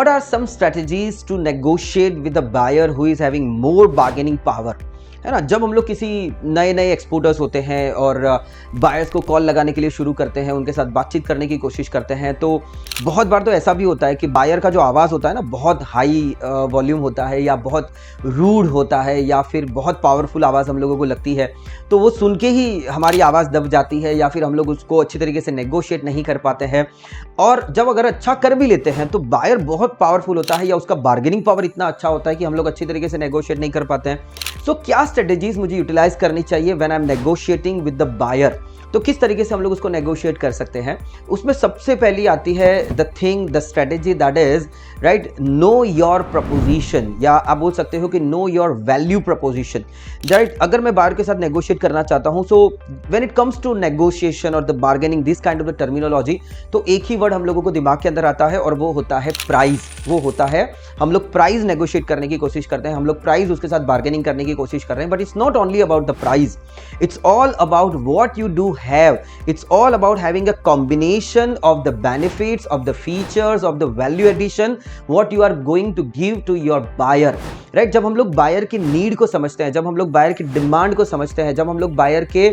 what are some strategies to negotiate with the buyer who is having more bargaining power? है ना, जब हम लोग किसी नए नए एक्सपोर्टर्स होते हैं और बायर्स को कॉल लगाने के लिए शुरू करते हैं, उनके साथ बातचीत करने की कोशिश करते हैं, तो बहुत बार तो ऐसा भी होता है कि बायर का जो आवाज़ होता है ना, बहुत हाई वॉल्यूम होता है या बहुत रूड होता है या फिर बहुत पावरफुल आवाज़ हम लोगों को लगती है, तो वो सुन के ही हमारी आवाज़ दब जाती है या फिर हम लोग उसको अच्छी तरीके से नेगोशिएट नहीं कर पाते हैं। और जब अगर अच्छा कर भी लेते हैं तो बायर बहुत पावरफुल होता है या उसका बार्गेनिंग पावर इतना अच्छा होता है कि हम लोग अच्छी तरीके से नेगोशिएट नहीं कर पाते हैं। सो क्या स्ट्रेटेजीज मुझे यूटिलाइज करनी चाहिए when I am negotiating with the buyer? तो किस तरीके से हम लोग उसको नेगोशिएट कर सकते हैं? उसमें सबसे पहली आती है the strategy that is right, know your proposition, या आप बोल सकते हो कि know your value proposition. Right, अगर मैं बायर के साथ नेगोशिएट करना चाहता हूं, so when it comes to negotiation और the bargaining, this kind of the terminology, तो एक ही वर्ड हम लोगों को दिमाग के अंदर आता है और वो होता है प्राइस। वो होता है, हम लोग प्राइस नेगोशिएट करने की कोशिश करते हैं, हम लोग प्राइस उसके साथ बार्गेनिंग करने की कोशिश कर रहे हैं। But it's not only about the price, it's all about what you do have. It's all about having a combination of the benefits, of the features, of the value addition, what you are going to give to your buyer. Right? जब हम लोग buyer की need को समझते हैं, जब हम लोग बायर की डिमांड को समझते हैं, जब हम लोग बायर के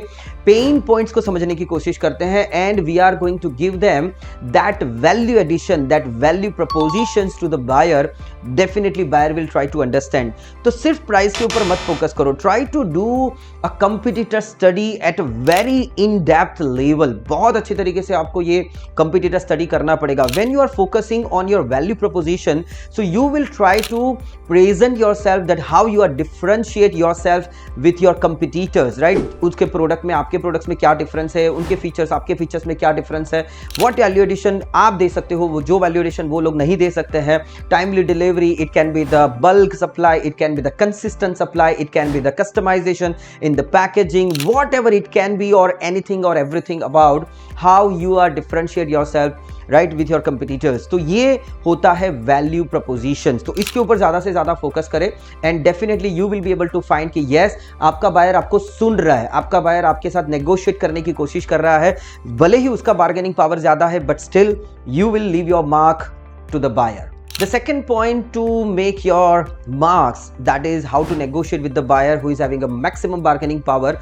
पेन पॉइंट्स को समझने की कोशिश करते हैं, and we are going to give them that value addition, that value propositions to the buyer, definitely buyer will try to understand. तो सिर्फ प्राइस के ऊपर मत फोकस करो, try to do a competitor study at a very in depth level. बहुत अच्छी तरीके से आपको ये कंपटीटर स्टडी करना पड़ेगा। When you are focusing on your value proposition, so you will try to present yourself that how you are differentiate yourself with your competitors. Right, उसके product में आपके प्रोडक्ट्स में क्या डिफरेंस है, उनके फीचर्स आपके फीचर्स में क्या डिफरेंस है, व्हाट वैल्यू एडिशन आप दे सकते हो, वो जो वैल्यू एडिशन वो लोग नहीं दे सकते हैं। Timely delivery, it can be the bulk supply, it can be the consistent supply, it can be the customisation in the packaging, whatever it can be, or anything or everything about how you are differentiate yourself right with your competitors. तो ये होता है value propositions। तो इसके ऊपर ज़्यादा से ज़्यादा फोकस करें and definitely you will be able to find कि yes, आपका बायर आपको सुन रहा है, आपका बायर आपके साथ negotiate करने की कोशिश कर रहा है, भले ही उसका bargaining power ज़्यादा है, but still you will leave your mark to the buyer. The second point to make your marks, that is how to negotiate with the buyer who is having a maximum bargaining power,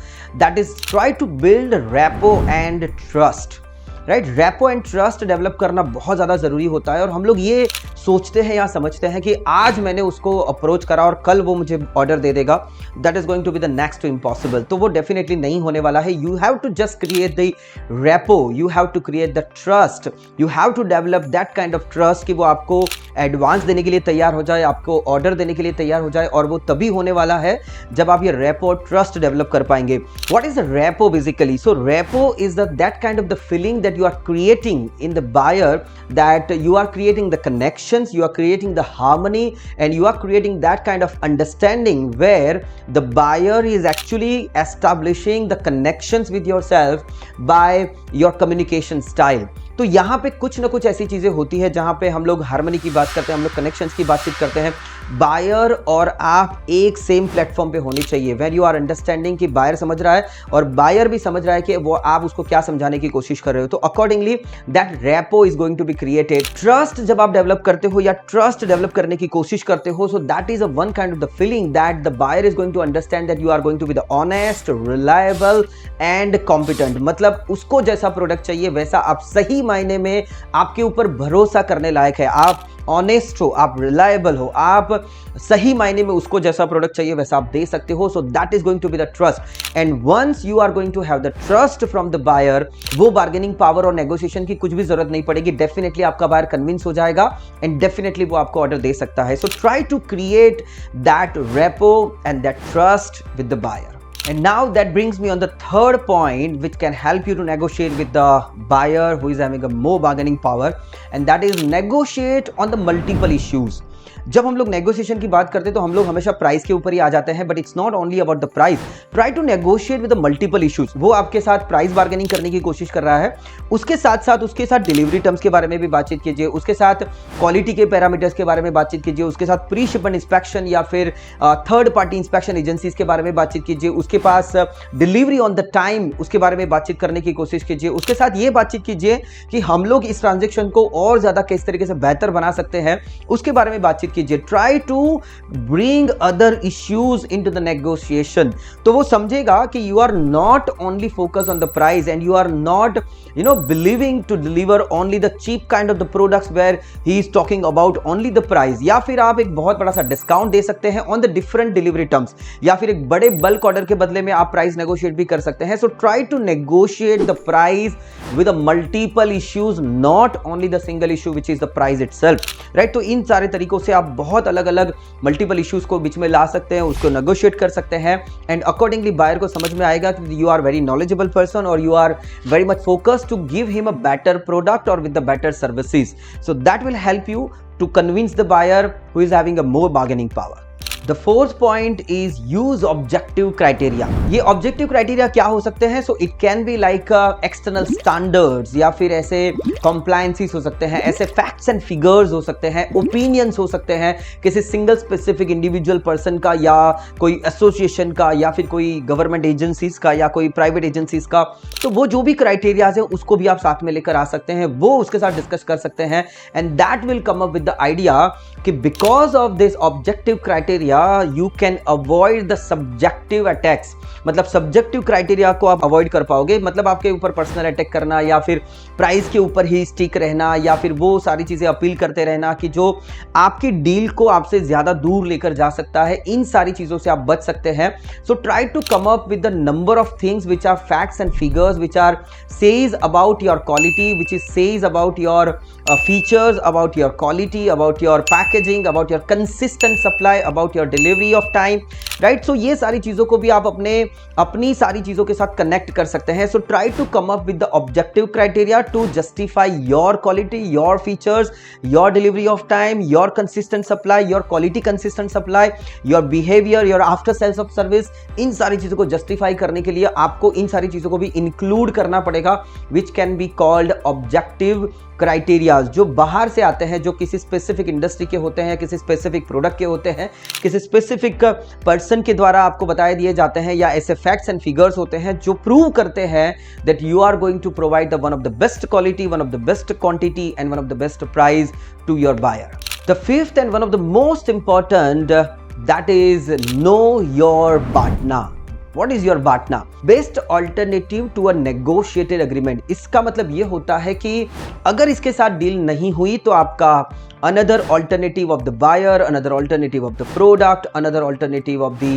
that is try to build rapport and trust. Right, rapport and trust develop करना बहुत ज़्यादा ज़रूरी होता है। और हम लोग ये सोचते हैं या समझते हैं कि आज मैंने उसको अप्रोच करा और कल वो मुझे ऑर्डर दे देगा, that is going to be the next to impossible. तो वो डेफिनेटली नहीं होने वाला है। You have to just create the rapport, you have to create the trust, you have to develop that kind of trust कि वो आपको advance देने के लिए तैयार हो जाए, आपको ऑर्डर देने के लिए तैयार हो जाए। और वो तभी होने वाला है जब आप ये रैपो और ट्रस्ट डेवलप कर पाएंगे। What is the rapport basically? So rapport is that kind of the feeling that you are creating in the buyer, that you are creating the connections, you are creating the harmony, and you are creating that kind of understanding where the buyer is actually establishing the connections with yourself by your communication style. तो यहाँ पे कुछ ना कुछ ऐसी चीज़ें होती है जहाँ पे हम लोग हार्मनी की बात करते हैं, हम लोग कनेक्शंस की बातचीत करते हैं। बायर और आप एक सेम प्लेटफॉर्म पे होनी चाहिए। व्हेन यू आर अंडरस्टैंडिंग कि बायर समझ रहा है और बायर भी समझ रहा है कि वो आप उसको क्या समझाने की कोशिश कर रहे हो, तो accordingly that rapport is going to be created. Trust जब आप डेवलप करते हो या ट्रस्ट डेवलप करने की कोशिश करते हो, so that is a one kind of the feeling that the buyer is going to understand that you are going to be the honest, reliable and competent. मतलब उसको जैसा प्रोडक्ट चाहिए वैसा आप सही मायने में आपके ऊपर भरोसा करने लायक है, आप ऑनेस्ट हो, आप रिलायबल हो, आप सही मायने में उसको जैसा प्रोडक्ट चाहिए वैसा आप दे सकते हो। So that is going to be the trust. And once you are going to have the trust from the buyer, वो बार्गेनिंग पावर और नेगोशिएशन की कुछ भी जरूरत नहीं पड़ेगी। डेफिनेटली आपका बायर कन्विंस हो जाएगा एंड डेफिनेटली वो आपको ऑर्डर दे सकता है। So try to create that rapport and that trust with the buyer. And now that brings me on the third point which can help you to negotiate with the buyer who is having a more bargaining power, and that is negotiate on the multiple issues. जब हम लोग negotiation की बात करते हैं तो हम लोग हमेशा प्राइस के ऊपर ही आ जाते हैं, but it's not only about the price. Try to negotiate with multiple issues. वो आपके साथ प्राइस बार्गेनिंग करने की कोशिश कर रहा है, उसके साथ साथ उसके साथ डिलीवरी टर्म्स के बारे में भी बातचीत कीजिए, उसके साथ क्वालिटी के पैरामीटर्स के बारे में बातचीत कीजिए, उसके साथ प्री शिपमेंट इंस्पेक्शन या फिर थर्ड पार्टी इंस्पेक्शन एजेंसीज के बारे में बातचीत कीजिए, उसके पास डिलीवरी ऑन द टाइम उसके बारे में बातचीत करने की कोशिश कीजिए, उसके साथ ये बातचीत कीजिए कि हम लोग इस ट्रांजेक्शन को और ज्यादा किस तरीके से बेहतर बना सकते हैं, उसके बारे में बातचीत कीजिए। Try to bring other issues into the negotiation. तो वो समझेगा कि you are not only focus on the price and you are not believing to deliver only the cheap kind of the products where he is talking about only the price. या फिर आप एक बहुत बड़ा सा डिस्काउंट दे सकते हैं on the different delivery terms, या फिर एक बड़े बल्क ऑर्डर के बदले में आप प्राइस नेगोशिएट भी कर सकते हैं। So try to negotiate the price with multiple issues, not only the single issue which is the price itself, right. तो इन सारे तरीकों से आप बहुत अलग अलग मल्टीपल इश्यूज को बीच में ला सकते हैं, उसको नेगोशिएट कर सकते हैं, एंड अकॉर्डिंगली बायर को समझ में आएगा कि you are very knowledgeable person और you are very much focused to give him a better product और with the better services. So that will help you to convince the buyer who is having a more bargaining power. The fourth point is use objective criteria. ये objective criteria क्या हो सकते हैं? So it can be like external standards, या फिर ऐसे compliances हो सकते हैं, ऐसे facts and figures हो सकते हैं, opinions हो सकते हैं किसी single specific individual person का, या कोई association का, या फिर कोई government agencies का, या कोई private agencies का। तो वो जो भी criteria है उसको भी आप साथ में लेकर आ सकते हैं, वो उसके साथ डिस्कस कर सकते हैं, and that will come up with the idea कि because of this objective criteria you can avoid the subjective attacks। मतलब सब्जेक्टिव क्राइटेरिया को आप अवॉइड कर पाओगे, मतलब आपके ऊपर पर्सनल अटैक करना, या फिर प्राइस के ऊपर ही स्टिक रहना, या फिर वो सारी चीजें अपील करते रहना कि जो आपकी डील को आपसे ज्यादा दूर लेकर जा सकता है। इन सारी चीजों से आप बच सकते हैं। So try to come up with the number of things which are facts and figures which are says about your quality, which is says about your features, about your quality, about your packaging, about your consistent supply, about your delivery of time, right. So ये सारी चीजों को भी आप अपनी सारी चीजों के साथ कनेक्ट कर सकते हैं। So try to come up with the objective criteria to justify your quality, your features, your delivery of time, your consistent supply, your quality consistent supply, your behaviour, your after sales of service. इन सारी चीजों को justify करने के लिए आपको इन सारी चीजों को भी इंक्लूड करना पड़ेगा, which can be called objective criterias, जो बाहर से आते हैं, जो किसी स्पेसिफिक इंडस्ट्री के होते हैं, किसी स्पेसिफिक प्रोडक्ट के होते हैं, किसी स्पेसिफिक पर्सन के द्वारा आपको बताए दिए जाते हैं, या ऐसे फैक्ट्स एंड फिगर्स होते हैं जो प्रूव करते हैं that you are going to provide the one of the best quality, one of the best quantity and one of the best price to your buyer. The fifth and one of the most important, that is know your BATNA. What is your BATNA? Best alternative to a negotiated agreement। इसका मतलब ये होता है कि अगर इसके साथ deal नहीं हुई तो आपका another alternative of the buyer, another alternative of the product, another alternative of the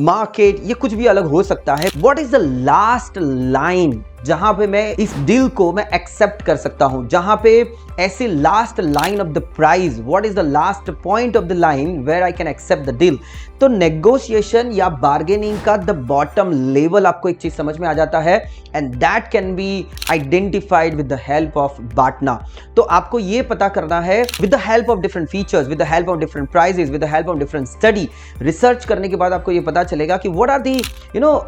market, ये कुछ भी अलग हो सकता है। What is the last line जहां पे मैं इस डील को मैं एक्सेप्ट कर सकता हूं, जहां पे ऐसे last line of the price, what is the last point of the line where I can accept the deal. तो नेगोशिएशन या बार्गेनिंग का द बॉटम लेवल आपको एक चीज समझ में आ जाता है, and that can be identified with the help of BATNA. तो आपको ये पता करना है with the help of different features, with the help of different prices, with the help of different study, research करने के बाद आपको ये पता चलेगा कि what are the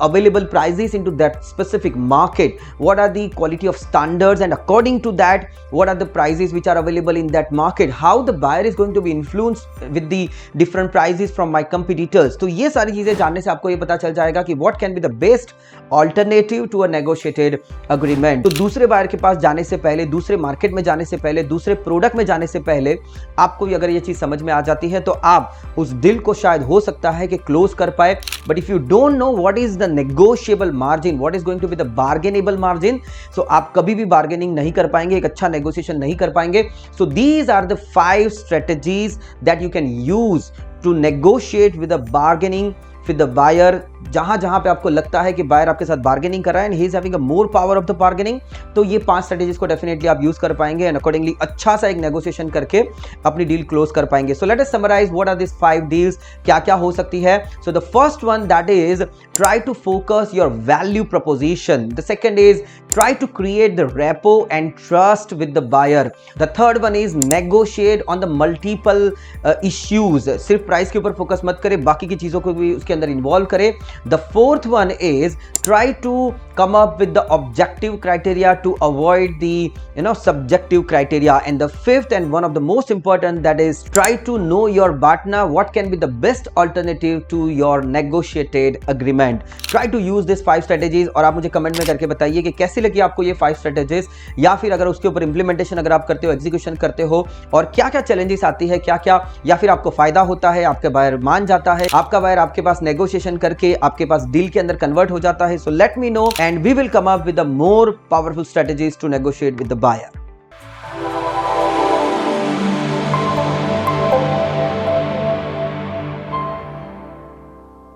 available prices into that specific market, what are the quality of standards, and according to that what are the prices which are available in that market, how the buyer is going to be influenced with the different prices from my competitors। तो ये सारी चीजें जानने से आपको ये पता चल जाएगा कि what can be the best alternative to a negotiated agreement। तो दूसरे बायर के पास जाने से पहले, दूसरे मार्केट में जाने से पहले, दूसरे प्रोडक्ट में जाने से पहले आपको भी अगर ये चीज समझ में आ जाती है तो आप उस डील को शायद हो सकता है कि क्लोज कर पाए। But if you don't know what is the negotiable margin, what is going to be the bargainable margin, so आप कभी भी बार्गेनिंग नहीं कर पाएंगे, एक अच्छा नेगोशिएशन नहीं कर पाएंगे। So these are the 5 strategies that you can use to negotiate with a bargaining with the buyer, जहां जहां पे आपको लगता है कि बायर आपके साथ बार्गेनिंग कर रहा है and he is having a more power of the bargaining, तो ये 5 स्ट्रेटेजीज को डेफिनेटली आप यूज कर पाएंगे एंड अकॉर्डिंगली अच्छा सा एक नेगोशिएशन करके अपनी डील क्लोज कर पाएंगे। So let us summarise what are this 5 deals, क्या क्या हो सकती है। So the first one that is try to focus your value proposition. The second is try to create the repo and trust with the buyer. The third one is negotiate on the multiple issues. सिर्फ price के ऊपर focus मत करें, बाकी की चीजों को भी उसके अंदर इन्वॉल्व करें. The fourth one is try to come up with the objective criteria to avoid the subjective criteria. And the fifth and one of the most important, that is try to know your partner, what can be the best alternative to your negotiated agreement. Try to use these 5 strategies और आप मुझे comment में करके बताइए कि कैसी लगी आपको ये 5 स्ट्रेटेजीज, या फिर अगर उसके ऊपर इंप्लीमेंटेशन अगर आप करते हो, एग्जीक्यूशन करते हो, और क्या क्या चैलेंजेस आती है, क्या क्या, या फिर आपको फायदा होता है, आपका बायर मान जाता है, आपका बायर आपके पास नेगोशिएशन करके आपके पास डील के अंदर कन्वर्ट हो जाता है. So let me know and we will come up with the more powerful strategies to negotiate with the buyer.